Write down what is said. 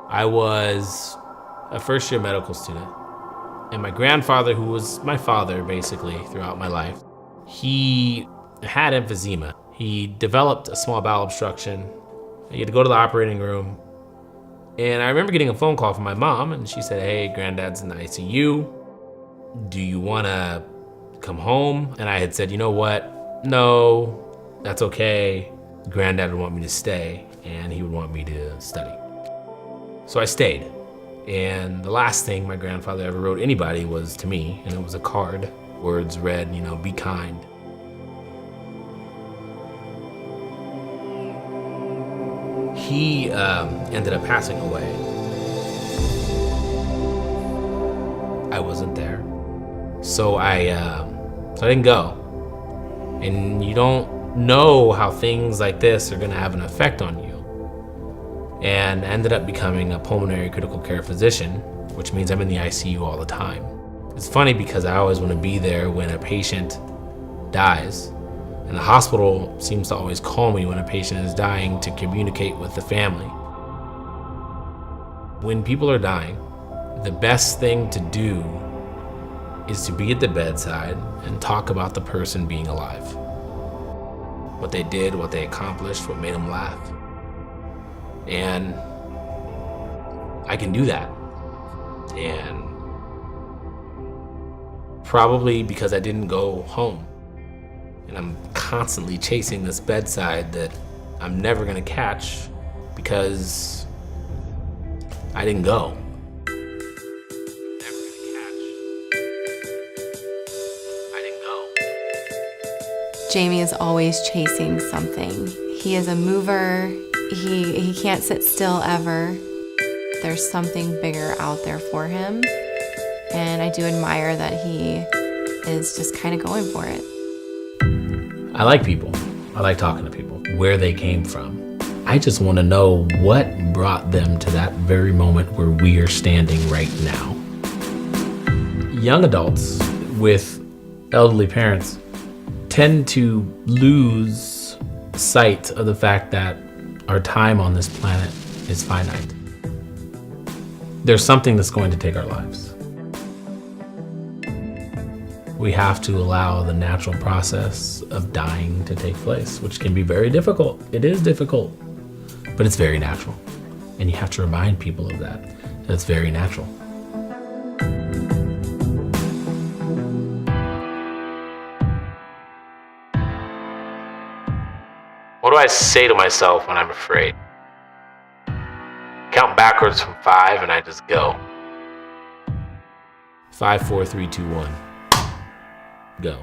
I was a first-year medical student, and my grandfather, who was my father basically throughout my life, he had emphysema. He developed a small bowel obstruction. He had to go to the operating room, and I remember getting a phone call from my mom, and she said, "Hey, Granddad's in the ICU. Do you want to come home?" And I had said, "You know what? No, that's okay. Granddad would want me to stay, and he would want me to study." So I stayed. And the last thing my grandfather ever wrote anybody was to me, and it was a card. Words read, "Be kind." He ended up passing away. I wasn't there. So I didn't go. And you don't know how things like this are gonna have an effect on you. And ended up becoming a pulmonary critical care physician, which means I'm in the ICU all the time. It's funny because I always want to be there when a patient dies, and the hospital seems to always call me when a patient is dying to communicate with the family. When people are dying, the best thing to do is to be at the bedside and talk about the person being alive. What they did, what they accomplished, what made them laugh. And I can do that. And probably because I didn't go home. And I'm constantly chasing this bedside that I'm never gonna catch because I didn't go. Never gonna catch. I didn't go. Jamie is always chasing something. He is a mover. He can't sit still ever. There's something bigger out there for him. And I do admire that he is just kind of going for it. I like people. I like talking to people, where they came from. I just want to know what brought them to that very moment where we are standing right now. Young adults with elderly parents tend to lose sight of the fact that our time on this planet is finite. There's something that's going to take our lives. We have to allow the natural process of dying to take place, which can be very difficult. It is difficult, but it's very natural. And you have to remind people of that it's very natural. What do I say to myself when I'm afraid? Count backwards from 5 and I just go. 5, 4, 3, 2, 1. Go.